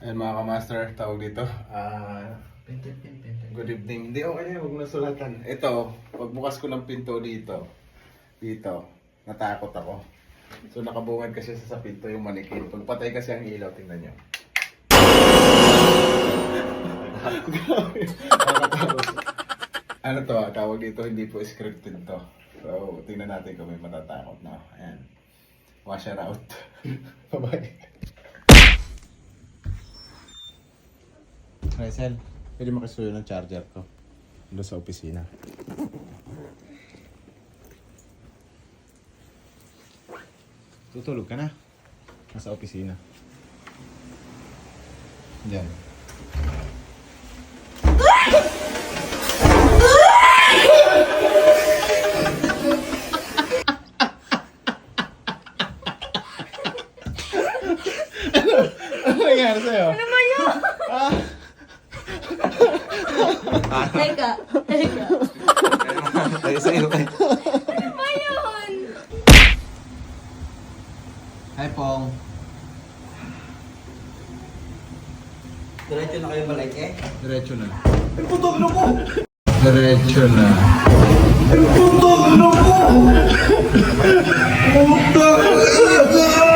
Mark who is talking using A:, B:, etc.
A: Ayan mga kamaster, tawag dito.
B: Pintin.
A: Good evening. Hindi, okay na, huwag na sulatan. Ito, pagbukas ko ng pinto dito, natakot ako. So nakabungad kasi sa pinto yung manikin. Pagpatay kasi ang ilaw, tingnan nyo. Grabe. Ano to, tawag dito, hindi po scripted to. So, tingnan natin kung may matatakot na. Ayan. Wash her out. Bye-bye. Rizal, pwede makisuyo ng charger ko doon sa opisina. Tutulog ka na. Nasa opisina. Diyan. Ano nangyari sa'yo?
C: Ano ba yun? Teka.
B: Ay, sa'yo kayo.
C: Ano ba yun?
B: Hi, Pong. Diretso na kayo balik eh?
A: Diretso na.
B: Putog na ko!
A: Diretso na.
B: Putog na ko! Putog!